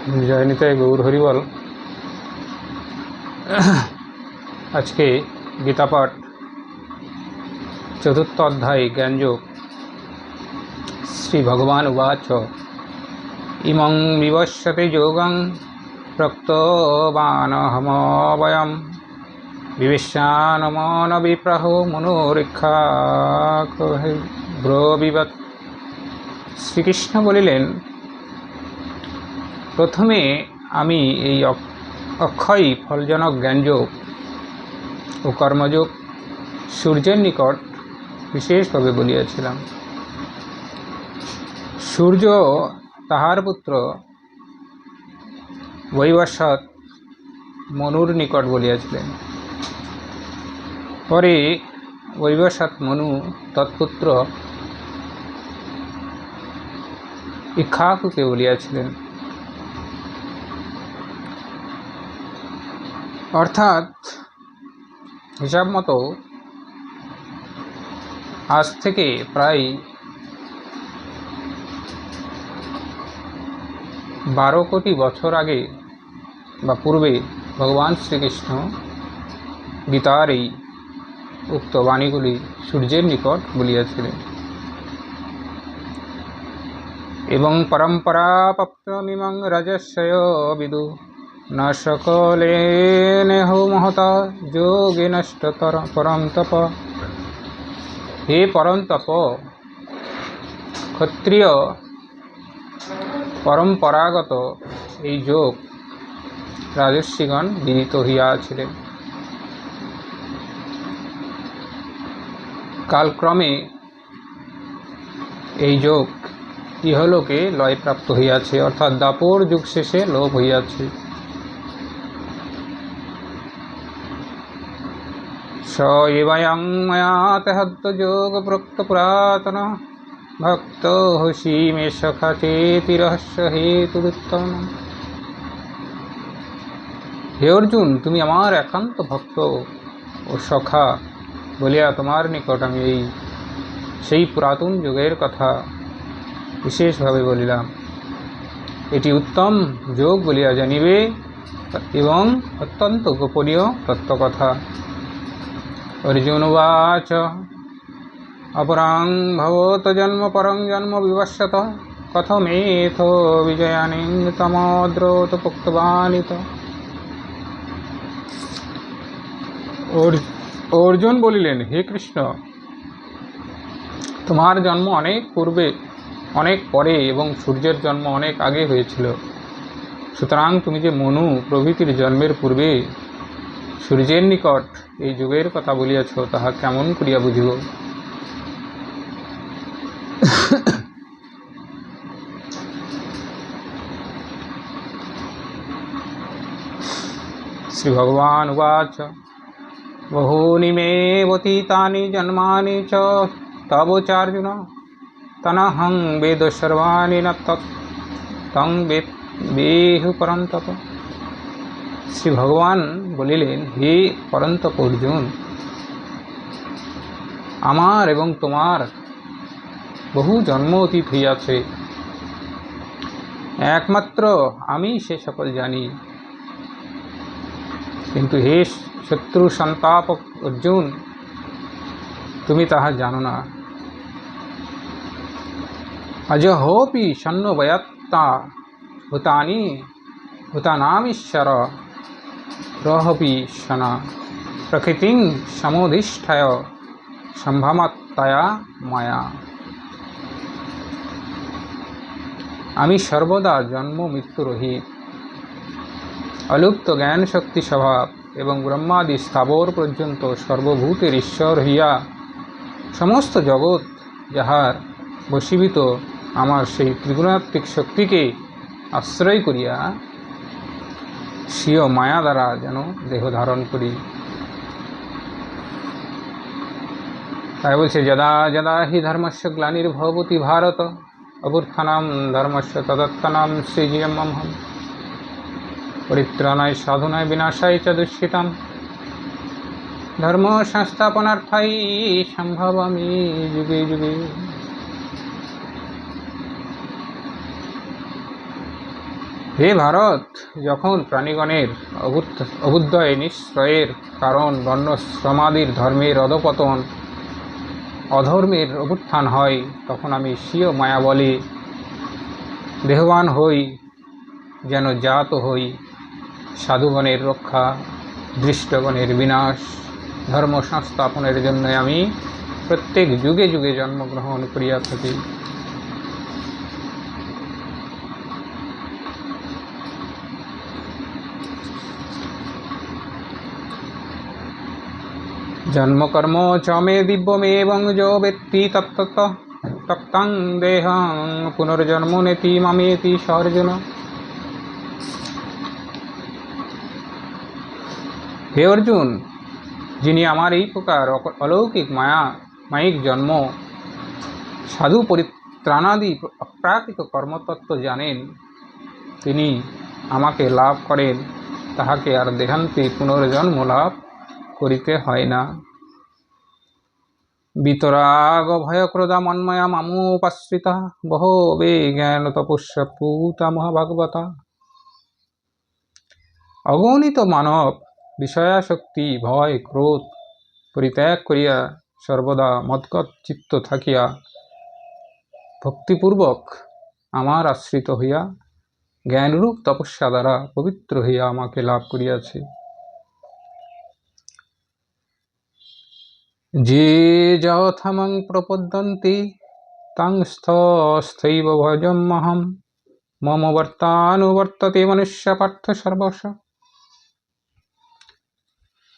জয় নিতাই গৌর হরিবল। আজকে গীতাপাঠ চতুর্থ অধ্যায় জ্ঞানযোগ। শ্রী ভগবান উবাচ ইমং বিবস্যতে যোগং প্রক্তবানহমবয়ম বিবেশ্যানমন বিপ্রাহ মনোরীক্ষাব্রবিবৎ। শ্রীকৃষ্ণ বলিলেন, প্রথমে আমি এই অক্ষয় ফলজনক জ্ঞানযোগ ও কর্মযোগ সূর্যের নিকট বিশেষভাবে বলিয়াছিলাম। সূর্য তাহার পুত্র বৈবস্বত মনুর নিকট বলিয়াছিলেন। পরে বৈবস্বত মনু তৎপুত্র ইক্ষ্বাকুকে বলিয়াছিলেন। অর্থাৎ হিসাব মতো আজ থেকে প্রায় 12 কোটি বছর আগে বা পূর্বে ভগবান শ্রীকৃষ্ণ গীতার এই উক্ত বাণীগুলি সূর্যের নিকট বলিয়াছিলেন। এবং পরম্পরাপ্তমিমং রজস্বয় বিদু ন সকলেনেহো মহতা যোগিনষ্টতর পরন্তপ। হে পরন্তপ, ক্ষত্রিয় পরম্পরাগত এই যোগ রাজর্ষিগণ বিদিত হইয়াছিলেন। কালক্রমে এই যোগ ইহলোকে লয়প্রাপ্ত হইয়াছে, অর্থাৎ দাপর যুগ শেষে লোপ হইয়াছে। স এবয়ং ময়াত হদ্য যোগ প্রক্ত পুরাতন ভক্ত হসি মে সখা চেতি রহস্য হেতুদুত্তম। হে অর্জুন, তুমি আমার একান্ত ভক্ত ও সখা বলিয়া তোমার নিকট আমি সেই পুরাতন যুগের কথা বিশেষভাবে বলিলাম। এটি উত্তম যোগ বলিয়া জানিবে এবং অত্যন্ত গোপনীয় তত্ত্বকথা। অর্জুন উবাচ অপরাং ভবত জন্ম পরং জন্ম বিবস্বত কথমেথ বিজয়ানিং তমদ্রোত পোক্তবানিত। অর্জুন বলিলেন, হে কৃষ্ণ, তোমার জন্ম অনেক পূর্বে, অনেক পরে এবং সূর্যের জন্ম অনেক আগে হয়েছিল। সুতরাং তুমি যে মনু প্রভৃতির জন্মের পূর্বে সূর্যের নিকট এই যুগের কথা বলিয়াছ, তাহা কেমন করিয়া বুঝিব? শ্রী ভগবান উবাচ বহূনি মে অতীতানি জন্মানি চ তব চার্জুন তনহং বেদ সর্বাণি ন তং বেহু পরন্তপ। শ্রী ভগবান বলিলেন, হে পরন্তপ অর্জুন, আমার এবং তোমার বহু জন্ম অতীত হইয়াছে, একমাত্র আমি সে সকল জানি। কিন্তু হে শত্রু সন্তাপক অর্জুন, তুমি তাহা জানো না। অজহোপি সন্নবয়ত্তা ভূতানামীশ্বর রহপি সনা প্রকৃতিং সমধিষ্ঠায় সম্ভ্রমত্তয়া মায়া। আমি সর্বদা জন্ম মৃত্যুরহিত, অলুপ্ত জ্ঞান শক্তি স্বভাব এবং ব্রহ্মাদি স্থাবর পর্যন্ত সর্বভূতের ঈশ্বর হইয়া সমস্ত জগৎ যাহার বশীভূত, আমার সেই ত্রিগুণাত্মিক শক্তিকে আশ্রয় করিয়া স্বীয় মায়া দ্বারা যেন দেহ ধারণ করি। তাই বলছে, যদা যদা হি ধর্মস্য গ্লানির্ভবতি ভারত অভ্যুত্থানাম ধর্মস্য তদত্থানাম সৃজয়ম্যহম পরিত্রাণায় সাধনায় বিনাশায় চ দুষ্কৃতম ধর্ম সংস্থাপনার্থায় সম্ভবামি যুগে যুগে। হে ভারত, যখন প্রাণীগণের অভ্যুদয় নিশ্চয়ের কারণ বর্ণ শ্রমাদির ধর্মের অধপতন, অধর্মের অভ্যুত্থান হয়, তখন আমি স্বীয় মায়াবলে দেহবান হই, যেন জাত হই সাধুগণের রক্ষা, দৃষ্টগণের বিনাশ, ধর্ম সংস্থাপনের জন্য আমি প্রত্যেক যুগে যুগে জন্মগ্রহণ করিয়া থাকি। জন্মকর্ম চ মে দিব্যমেবং যো বেত্তি তত্ত্বং দেহং পুনর্জন্ম নেতি মামেতি সর্জুন। হে অর্জুন, যিনি আমার এই প্রকার অলৌকিক মায়িক জন্ম, সাধু পরিত্রাণাদি অপ্রাকৃত কর্মতত্ত্ব জানেন, তিনি আমাকে লাভ করেন, তাহাকে আর দেহান্তে পুনর্জন্ম লাভ করিতে হয় না। বিতরাগ ভয় ক্রোধা মন্ময়া মামোপাশ্রিতা বহবে জ্ঞান তপস্যা পূতা মহাভাগবতা। অগণিত মানব বিষয়াসক্তি ভয় ক্রোধ পরিত্যাগ করিয়া সর্বদা মদ্গত চিত্ত থাকিয়া ভক্তিপূর্বক আমার আশ্রিত হইয়া জ্ঞানরূপ তপস্যা দ্বারা পবিত্র হইয়া আমাকে লাভ করিয়াছে। যে যথামং প্রপদ্যন্তে তাং স্থৈব ভজমহম মম বর্তানুবর্ততে মনুষ্য পার্থ সর্বস্ব।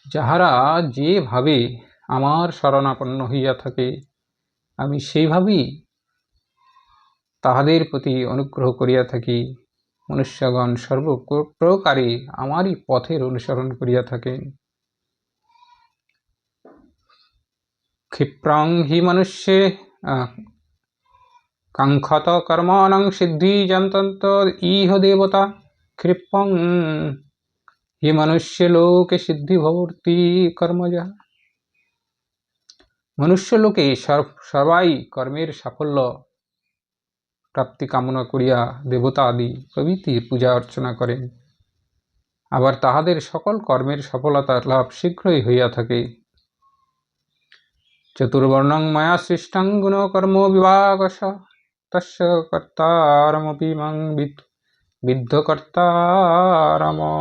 যাহারা যেভাবে আমার শরণাপন্ন হইয়া থাকে, আমি সেইভাবেই তাহাদের প্রতি অনুগ্রহ করিয়া থাকি। মনুষ্যগণ সর্বপ্রকারে আমারই পথের অনুসরণ করিয়া থাকেন। ক্ষিপ্রং হি মনুষ্যে কাঙ্ক্ষত কর্মাণং সিদ্ধি যন্তন্ত ইহ দেবতা ক্ষিপ্রং হি মনুষ্য লোকে সিদ্ধি ভবতি কর্মজা। মনুষ্যলোকে সবাই কর্মের সাফল্য প্রাপ্তি কামনা করিয়া দেবতা আদি প্রভৃতির পূজা অর্চনা করেন, আবার তাহাদের সকল কর্মের সফলতার লাভ শীঘ্রই হইয়া থাকে। চতুর্বর্ণং মায়া সৃষ্টং গুণকর্ম বিভাগশ তস্য কর্তারমপি মাং বিদ্ধ কর্তারমব্যয়ম।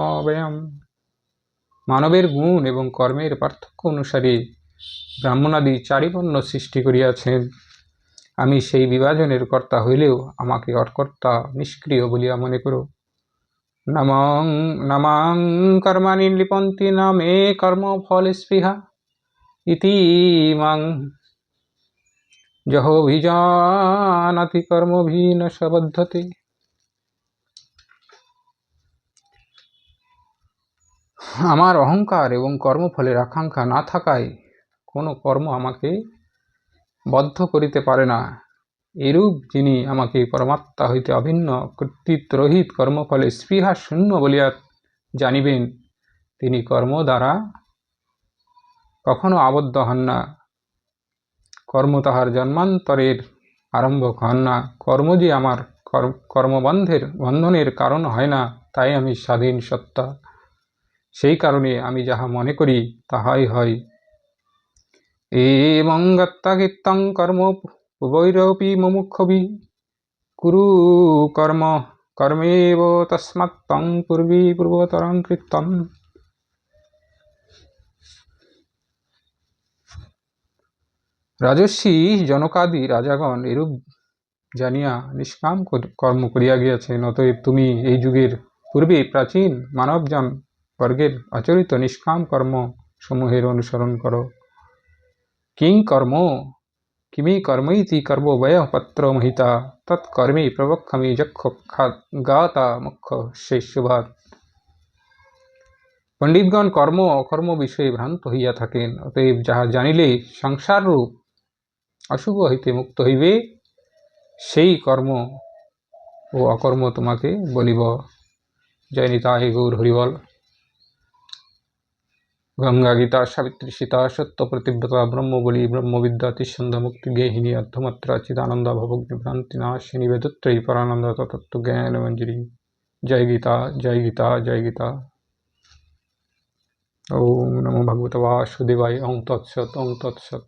মানবের গুণ এবং কর্মের পার্থক্য অনুসারে ব্রাহ্মণাদি চারি বর্ণ সৃষ্টি করিয়াছেন। আমি সেই বিভাজনের কর্তা হইলেও আমাকে অকর্তা নিষ্ক্রিয় বলিয়া মনে করো। নামাং কর্মাণি লিপন্তি না মে কর্ম ফল স্পৃহা ইতি মাং যহোভিজানাতি কর্মভি ন সবদ্ধতে। আমার অহংকার এবং কর্মফলের আকাঙ্ক্ষা না থাকায় কোনো কর্ম আমাকে বদ্ধ করিতে পারে না। এরূপ যিনি আমাকে পরমাত্মা হইতে অভিন্ন কর্তৃত্বরহিত কর্মফলে স্পৃহা শূন্য বলিয়া জানিবেন, তিনি কর্ম দ্বারা কখনো আবদ্ধ হন না। কর্ম তাহার জন্মান্তরের আরম্ভ হন না। কর্ম যে আমার বন্ধনের কারণ হয় না, তাই আমি স্বাধীন সত্তা। সেই কারণে আমি যাহা মনে করি তাহাই হয়। এবং গত্যাগিত্যং কর্ম উভৈরপি মুমুক্ষুভি কুরু কর্ম কর্মেব তস্মাত্তং পূর্বতরং কৃত্যম। রাজর্ষি জনকাদি রাজাগণ এরূপ জানিয়া নিষ্কাম কর্ম করিয়া গিয়াছেন। অতএব তুমি এই যুগের পূর্বে প্রাচীন মানবজন বর্গের আচরিত নিষ্কাম কর্ম সমূহের অনুসরণ করো। কিমি কর্মইতি কর্ম ব্যয় পত্র মহিতা তৎকর্মে প্রবক্ষামি যক্ষ গাতা মুখ্য শেষুভাত। পণ্ডিতগণ কর্ম অকর্ম বিষয়ে ভ্রান্ত হইয়া থাকেন। অতএব যাহা জানিলে সংসার রূপ অশুভ হইতে মুক্ত হইবে, সেই কর্ম ও অকর্ম তোমাকে বলিব। জয় নিতাই গৌর হরিবল। গঙ্গা গীতা সাবিত্রী সীতা সত্য প্রতিব্রতা ব্রহ্মবলী ব্রহ্মবিদ্যা তিঃসন্ধ মুক্তি গেহিনী অর্ধমাত্রা চিদানন্দ ভবগ্নি ভ্রান্তি নাশিনী বেদত্রয়ী পরানন্দ তত্ত্ব জ্ঞান মঞ্জুরি। जय गीता जय गीता जय गीता। ओम नमो भगवते वासुदेवाय। ओम तत्सत ओम तत्सत।